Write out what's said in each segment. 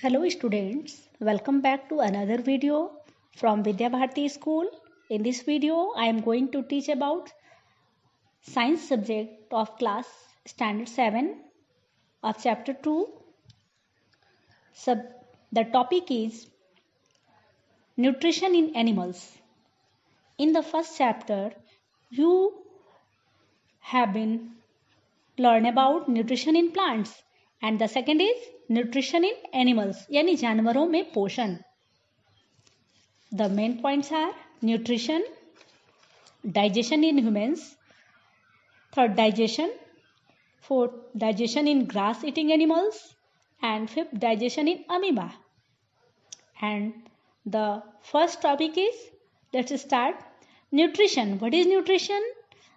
Hello students, welcome back to another video from Vidya Bharati School. In this video, I am going to teach about science subject of class standard 7 of chapter 2. The topic is nutrition in animals. In the first chapter, you have been learn about nutrition in plants and the second is nutrition in animals यानी जानवरों में पोषण. The main points are nutrition, digestion in humans, third digestion, fourth digestion in grass eating animals and fifth digestion in amoeba. And the first topic is, let's start, nutrition. What is nutrition?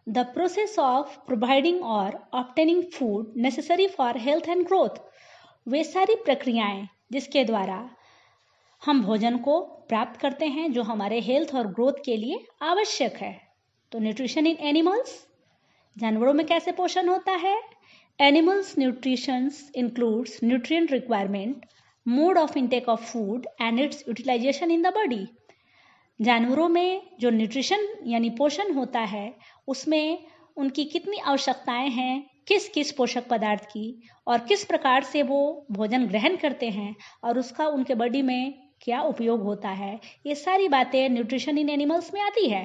The process of providing or obtaining food necessary for health and growth. वे सारी प्रक्रियाएं जिसके द्वारा हम भोजन को प्राप्त करते हैं जो हमारे हेल्थ और ग्रोथ के लिए आवश्यक है. तो न्यूट्रिशन इन एनिमल्स, जानवरों में कैसे पोषण होता है. Animals nutrition includes nutrient requirement, mode of intake of food and its utilization in the body. जानवरों में जो न्यूट्रिशन यानी पोषण होता है उसमें उनकी कितनी आवश्यकताएं हैं, किस किस पोषक पदार्थ की और किस प्रकार से वो भोजन ग्रहण करते हैं और उसका उनके बॉडी में क्या उपयोग होता है, ये सारी बातें न्यूट्रिशन इन एनिमल्स में आती है.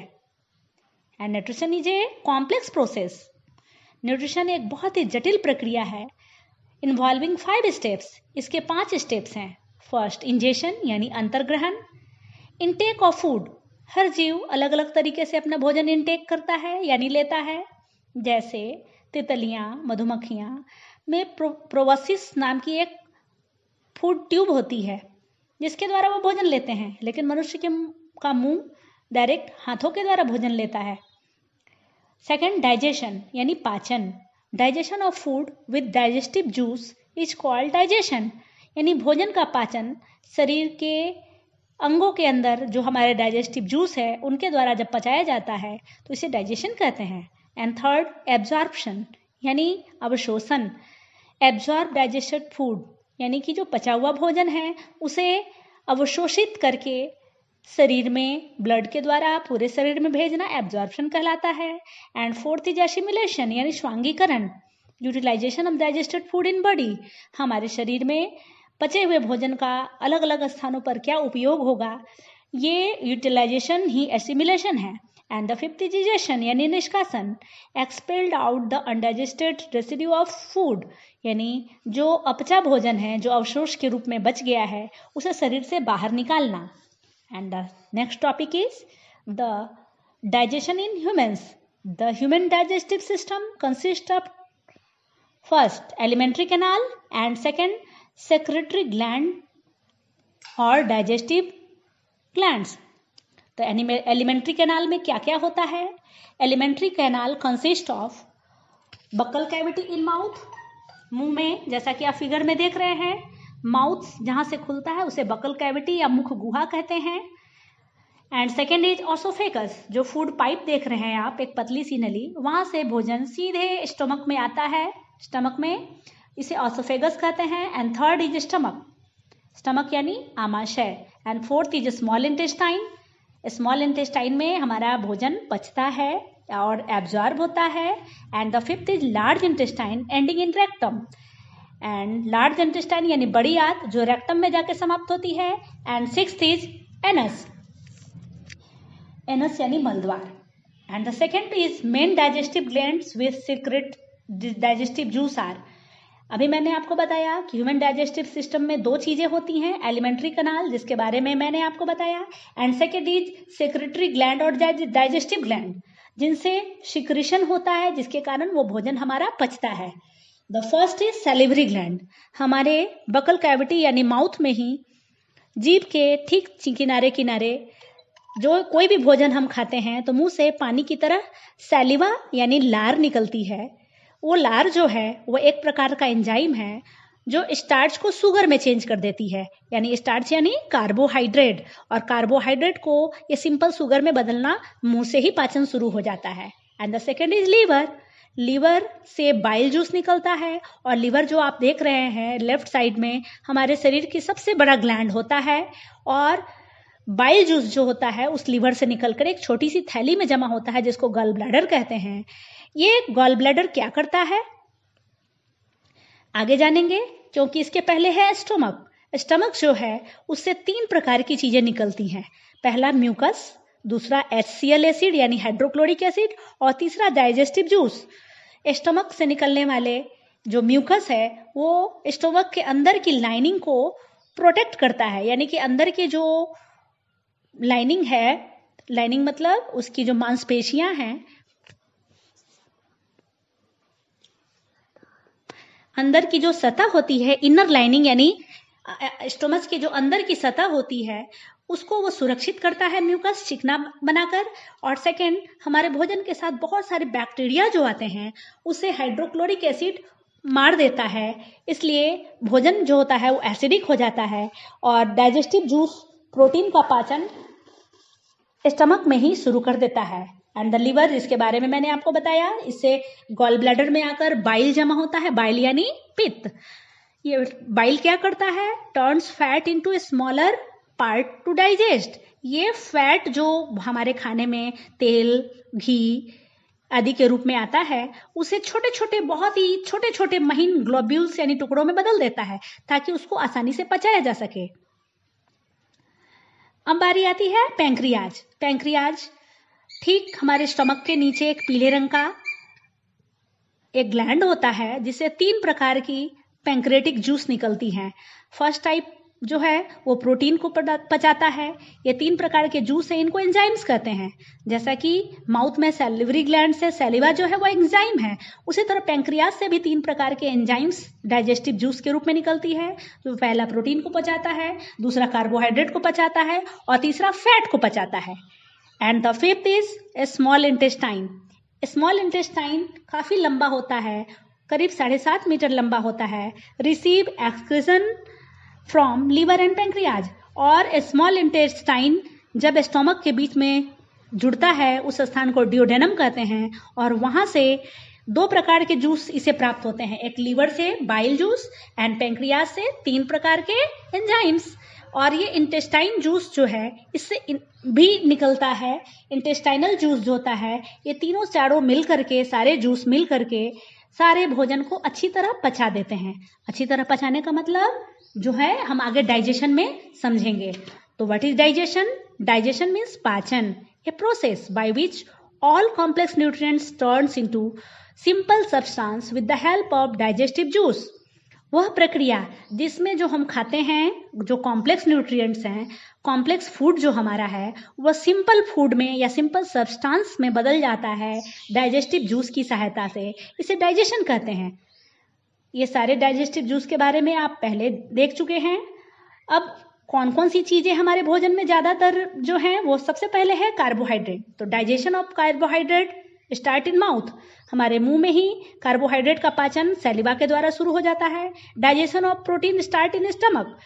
And nutrition is a complex process. Nutrition एक बहुत ही जटिल प्रक्रिया है इन्वॉल्विंग 5 स्टेप्स. इसके 5 स्टेप्स हैं. फर्स्ट इंजेशन यानी अंतर्ग्रहण. इनटेक ऑफ फूड, हर जीव अलग अलग तरीके से अपना भोजन इनटेक करता है यानी लेता है. जैसे तितलियां, मधुमक्खियां में प्रोबोसिस नाम की एक फूड ट्यूब होती है जिसके द्वारा वो भोजन लेते हैं, लेकिन मनुष्य का मुंह डायरेक्ट हाथों के द्वारा भोजन लेता है. सेकंड डाइजेशन यानी पाचन. Digestion of food with digestive juice is called digestion. यानी भोजन का पाचन शरीर के अंगों के अंदर जो हमारे डाइजेस्टिव जूस है उनके द्वारा जब पचाया जाता है तो इसे डाइजेशन कहते हैं. एंड थर्ड एब्जॉर्प्शन यानी अवशोषण. एब्जॉर्ब डाइजेस्टेड फूड यानी कि जो पचा हुआ भोजन है उसे अवशोषित करके शरीर में ब्लड के द्वारा पूरे शरीर में भेजना एब्जॉर्प्शन कहलाता है. एंड फोर्थ इज एसिमिलेशन यानी स्वांगीकरण, utilisation of digested food in body. हमारे शरीर में पचे हुए भोजन का अलग अलग स्थानों पर क्या उपयोग होगा, ये यूटिलाइजेशन ही एसिमिलेशन है. And the fifth is digestion यानी निष्कासन. Expelled out the undigested residue of food यानी जो अपचा भोजन है जो अवशोष के रूप में बच गया है उसे शरीर से बाहर निकालना. And the next topic is the digestion in humans. The human digestive system consist of first alimentary canal and second secretary gland और डाइजेस्टिव ग्लैंड्स. तो एलिमेंट्री कैनाल में क्या क्या होता है. Alimentary canal consist of buccal cavity in mouth, मुंह में, जैसा कि आप फिगर में देख रहे हैं, माउथ जहां से खुलता है उसे बक्कल कैविटी या मुख गुहा कहते हैं. एंड सेकेंड इज ऑसोफेगस, जो फूड पाइप देख रहे हैं आप, एक पतली सी नली, वहां से भोजन सीधे स्टमक में आता है. स्टमक में इसे ऑसोफेगस कहते हैं. And third is stomach, stomach यानी आमाशय. And fourth is small intestine. Small intestine में हमारा भोजन पचता है और एब्जॉर्ब होता है. And the fifth is large intestine ending in rectum. And large intestine यानी बड़ी आंत जो रेक्टम में जाके समाप्त होती है. And sixth is anus, anus यानी मलद्वार. And the second is main digestive glands with secrete digestive juice are. अभी मैंने आपको बताया कि ह्यूमन डाइजेस्टिव सिस्टम में 2 चीजें होती हैं. एलिमेंट्री कैनाल जिसके बारे में मैंने आपको बताया, and second is secretary gland और डाइजेस्टिव ग्लैंड जिनसे सिक्रीशन होता है जिसके कारण वो भोजन हमारा पचता है. The first is salivary gland. हमारे बकल कैविटी यानी माउथ में ही जीभ के ठीक किनारे किनारे जो कोई भी भोजन हम खाते हैं तो मुंह से पानी की तरह सैलिवा यानी लार निकलती है. वो लार जो है वो एक प्रकार का एंजाइम है जो स्टार्च को शुगर में चेंज कर देती है. यानी स्टार्च यानी कार्बोहाइड्रेट, और कार्बोहाइड्रेट को ये सिंपल शुगर में बदलना मुंह से ही पाचन शुरू हो जाता है. And the second is liver. Liver से बाइल जूस निकलता है, और लीवर जो आप देख रहे हैं लेफ्ट साइड में हमारे शरीर की सबसे बड़ा ग्लैंड होता है, और बाइल जूस जो होता है उस लीवर से निकलकर एक छोटी सी थैली में जमा होता है जिसको गॉल ब्लैडर कहते हैं। ये गॉल ब्लैडर क्या करता है आगे जानेंगे, क्योंकि इसके पहले है स्टमक। स्टमक जो है उससे 3 प्रकार की चीजें निकलती हैं। पहला म्यूकस, दूसरा HCl एसिड यानी हाइड्रोक्लोरिक एसिड, और तीसरा डाइजेस्टिव जूस। स्टमक से निकलने वाले जो म्यूकस है वो स्टमक के अंदर की लाइनिंग को प्रोटेक्ट करता है, यानी कि अंदर के जो लाइनिंग है, लाइनिंग मतलब उसकी जो मांसपेशियां हैं, अंदर की जो सतह होती है, इनर लाइनिंग यानी स्टोमच के जो अंदर की सतह होती है उसको वो सुरक्षित करता है म्यूकस चिकना बनाकर। और सेकंड, हमारे भोजन के साथ बहुत सारे बैक्टीरिया जो आते हैं उसे हाइड्रोक्लोरिक एसिड मार देता है, इसलिए भोजन जो होता है वो एसिडिक हो जाता है। और डाइजेस्टिव जूस प्रोटीन का पाचन स्टमक में ही शुरू कर देता है। एंड द लीवर, इसके बारे में मैंने आपको बताया, इससे गॉल ब्लैडर में आकर बाइल जमा होता है, बाइल यानी पित्त। ये बाइल क्या करता है, turns fat into smaller part two digest. ये फैट जो हमारे खाने में तेल, घी आदि के रूप में आता है उसे छोटे छोटे, बहुत ही छोटे छोटे महीन ग्लोब्यूल्स यानी टुकड़ों में बदल देता है ताकि उसको आसानी से पचाया जा सके। अब बारी आती है पैंक्रियाज। पैंक्रियाज ठीक हमारे स्टमक के नीचे एक पीले रंग का एक ग्लैंड होता है जिससे 3 प्रकार की पैंक्रेटिक जूस निकलती हैं। फर्स्ट टाइप जो है वो प्रोटीन को पचाता है। ये 3 प्रकार के जूस है, इनको एंजाइम्स कहते हैं। जैसा कि माउथ में सैलिवरी ग्लैंड से सैलिवा जो है वो एंजाइम है, उसी तरह पैंक्रियाज से भी 3 प्रकार के एंजाइम्स डाइजेस्टिव जूस के रूप में निकलती है। तो पहला प्रोटीन को पचाता है, दूसरा कार्बोहाइड्रेट को पचाता है, और तीसरा फैट को पचाता है। And the fifth is small intestine. Small intestine काफी लंबा होता है, करीब 7.5 मीटर लंबा होता है। Receive excretion from liver and pancreas. और स्मॉल इंटेस्टाइन जब स्टोमक के बीच में जुड़ता है उस स्थान को डियोडेनम कहते हैं, और वहां से 2 प्रकार के जूस इसे प्राप्त होते हैं, एक लीवर से बाइल जूस एंड पैंक्रियाज से 3 प्रकार के एंजाइम्स। और ये इंटेस्टाइन जूस जो है इससे भी निकलता है। इंटेस्टाइनल जूस जो होता है, ये तीनों चारों मिल करके, सारे जूस मिल करके सारे भोजन को अच्छी तरह पचा देते हैं। अच्छी तरह पचाने का मतलब जो है हम आगे डाइजेशन में समझेंगे। तो what is digestion? Digestion means पाचन, a process by which all complex nutrients turns into simple substance with the help of digestive juice. वह प्रक्रिया जिसमें जो हम खाते हैं, जो कॉम्प्लेक्स न्यूट्रिएंट्स हैं, कॉम्प्लेक्स फूड जो हमारा है वह सिंपल फूड में या सिंपल सब्सटेंस में बदल जाता है डाइजेस्टिव जूस की सहायता से। इसे डाइजेशन कहते हैं। ये सारे डाइजेस्टिव जूस के बारे में आप पहले देख चुके हैं। अब कौन कौन सी चीजें हमारे भोजन में ज्यादातर जो हैं, वो सबसे पहले है कार्बोहाइड्रेट। तो digestion of carbohydrate start in mouth. हमारे मुंह में ही कार्बोहाइड्रेट का पाचन सैलिवा के द्वारा शुरू हो जाता है। Digestion of protein start in stomach.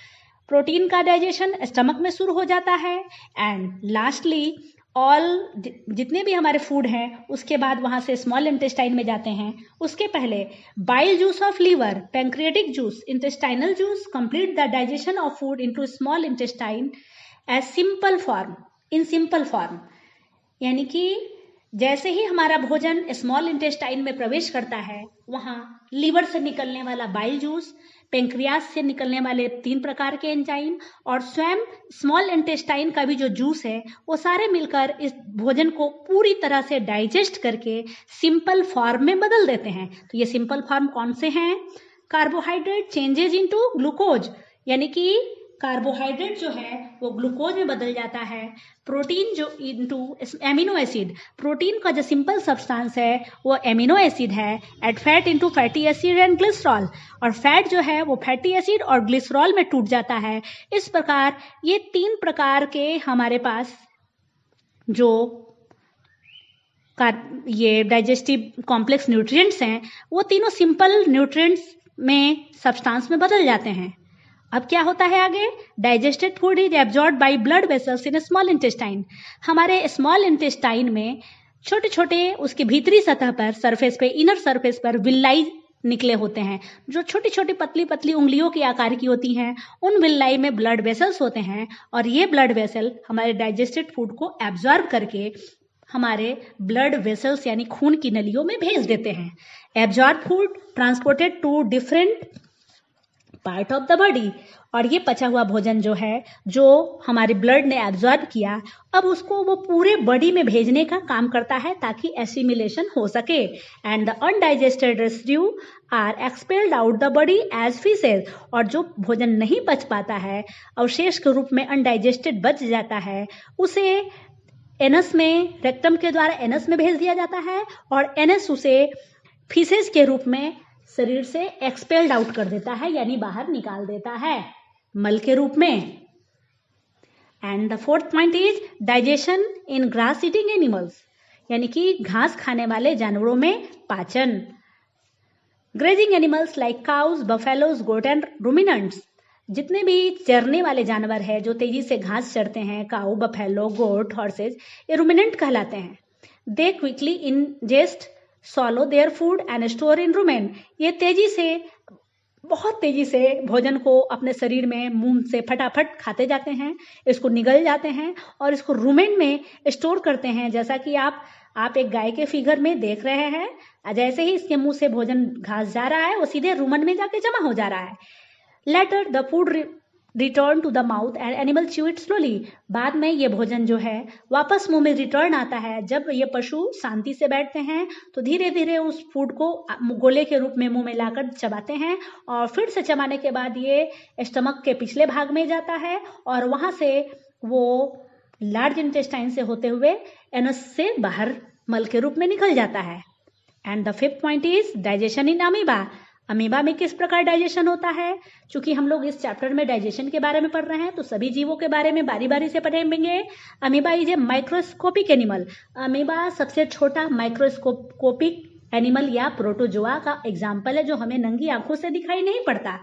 Protein का डाइजेशन स्टमक में शुरू हो जाता है। एंड लास्टली ऑल जितने भी हमारे फूड हैं उसके बाद वहां से स्मॉल इंटेस्टाइन में जाते हैं। उसके पहले bile juice of liver, pancreatic juice, intestinal juice complete the digestion of food into small intestine as simple form, in simple form. यानी कि जैसे ही हमारा भोजन स्मॉल इंटेस्टाइन में प्रवेश करता है, वहां लीवर से निकलने वाला बाइल जूस, पैंक्रियाज से निकलने वाले 3 प्रकार के एंजाइम और स्वयं स्मॉल इंटेस्टाइन का भी जो जूस है, वो सारे मिलकर इस भोजन को पूरी तरह से डाइजेस्ट करके सिंपल फॉर्म में बदल देते हैं। तो ये सिंपल फॉर्म कौन से हैं? कार्बोहाइड्रेट चेंजेज इनटू ग्लूकोज, यानी कि कार्बोहाइड्रेट जो है वो ग्लूकोज में बदल जाता है। प्रोटीन जो इनटू एमिनो एसिड, प्रोटीन का जो सिंपल सब्सटेंस है वो एमिनो एसिड है। Add fat into fatty acid and glycerol, और फैट जो है वो फैटी एसिड और ग्लिसरॉल में टूट जाता है। इस प्रकार ये 3 प्रकार के हमारे पास जो ये डाइजेस्टिव कॉम्प्लेक्स न्यूट्रिएंट्स हैं वो तीनों सिंपल न्यूट्रिएंट्स में सब्सटेंस में बदल जाते हैं। अब क्या होता है आगे? Digested food is absorbed by blood vessels in small intestine. हमारे स्मॉल इंटेस्टाइन में छोटे छोटे उसके भीतरी सतह पर, सरफेस पे, इनर सरफेस पर विल्लाई निकले होते हैं, जो छोटी छोटी पतली पतली उंगलियों के आकार की होती हैं। उन विल्लाई में ब्लड वेसल्स होते हैं और ये ब्लड वेसल हमारे डाइजेस्टेड फूड को एब्जॉर्ब करके हमारे ब्लड वेसल्स यानी खून की नलियों में भेज देते हैं। Absorb food transported to different part of the body. और ये पचा हुआ भोजन जो है, जो हमारे ब्लड ने एब्जॉर्ब किया, अब उसको वो पूरे बॉडी में भेजने का काम करता है ताकि एसिमिलेशन हो सके। And the undigested residue are expelled out the body as faeces. और जो भोजन नहीं पच पाता है, अवशेष के रूप में अनडाइजेस्टेड बच जाता है, उसे एनस में, रेक्टम के द्वारा एनस में भेज दिया जाता है और एनस उसे फीसेस के रूप में शरीर से एक्सपेल्ड आउट कर देता है, यानी बाहर निकाल देता है मल के रूप में। And the fourth point is digestion in grass eating animals, यानी कि घास खाने वाले जानवरों में पाचन। Grazing animals like cows, buffaloes, goat and ruminants, जितने भी चरने वाले जानवर हैं जो तेजी से घास चरते हैं, काऊ, बफेलो, गोट, हॉर्सेज, ये रूमिनेंट कहलाते हैं। दे quickly ingest, swallow their food and store in rumen। ये बहुत तेजी से भोजन को अपने शरीर में मुंह से फटाफट खाते जाते हैं, इसको निगल जाते हैं और इसको रूमेन में स्टोर करते हैं। जैसा कि आप एक गाय के फिगर में देख रहे हैं, जैसे ही इसके मुंह से भोजन घास जा रहा है, वो सीधे रूमन में जाके जमा हो जा रहा है। Later the food return to the mouth and animal chew it slowly. बाद में ये भोजन जो है वापस मुंह में रिटर्न आता है। जब ये पशु शांति से बैठते हैं तो धीरे धीरे उस फूड को गोले के रूप में मुंह में लाकर चबाते हैं और फिर से चबाने के बाद ये स्टमक के पिछले भाग में जाता है और वहां से वो लार्ज इंटेस्टाइन से होते हुए एनस से बाहर मल के रूप में निकल जाता है। And the fifth point is digestion in amoeba. Amoeba में किस प्रकार डाइजेशन होता है? चूंकि हम लोग इस चैप्टर में डाइजेशन के बारे में पढ़ रहे हैं तो सभी जीवों के बारे में बारी बारी से पढ़ेंगे। Amoeba is a microscopic animal. Amoeba सबसे छोटा माइक्रोस्कोपिक एनिमल या प्रोटोजोआ का एग्जाम्पल है जो हमें नंगी आंखों से दिखाई नहीं पड़ता।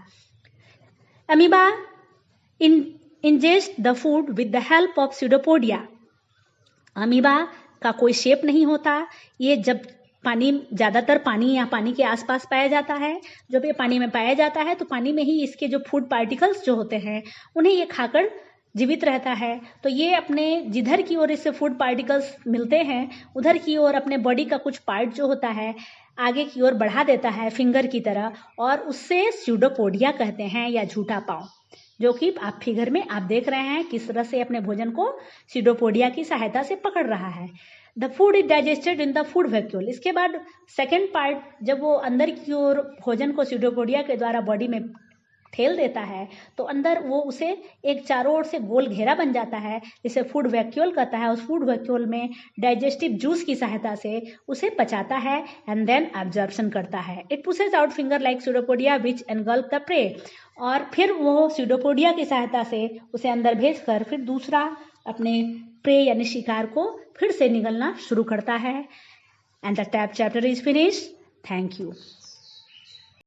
Amoeba ingest the food with the help of pseudopodia. Amoeba का कोई शेप नहीं होता। ये जब ज्यादातर पानी या पानी के आसपास पाया जाता है, जब ये पानी में पाया जाता है तो पानी में ही इसके जो फूड पार्टिकल्स जो होते हैं उन्हें ये खाकर जीवित रहता है। तो ये अपने जिधर की ओर इससे फूड पार्टिकल्स मिलते हैं उधर की ओर अपने बॉडी का कुछ पार्ट जो होता है आगे की ओर बढ़ा देता है फिंगर की तरह, और उससे स्यूडोपोडिया कहते हैं या झूठा पांव, जो कि आप फिगर में आप देख रहे हैं किस तरह से अपने भोजन को स्यूडोपोडिया की सहायता से पकड़ रहा है। The food is digested in the food vacuole. इसके बाद सेकेंड पार्ट, जब वो अंदर की ओर भोजन को स्यूडोपोडिया के द्वारा बॉडी में ठेल देता है तो अंदर वो उसे एक चारों ओर से गोल घेरा बन जाता है जिसे फूड वैक्यूल कहता है। उस फूड वैक्यूल में डाइजेस्टिव जूस की सहायता से उसे पचाता है एंड देन एब्जॉर्प्शन करता है। It pushes out finger like pseudopodia which engulf the prey. और फिर वो स्यूडोपोडिया की सहायता से उसे अंदर भेजकर फिर दूसरा अपने प्रे यानी शिकार को फिर से निगलना शुरू करता है। And the tap chapter is finished. Thank you.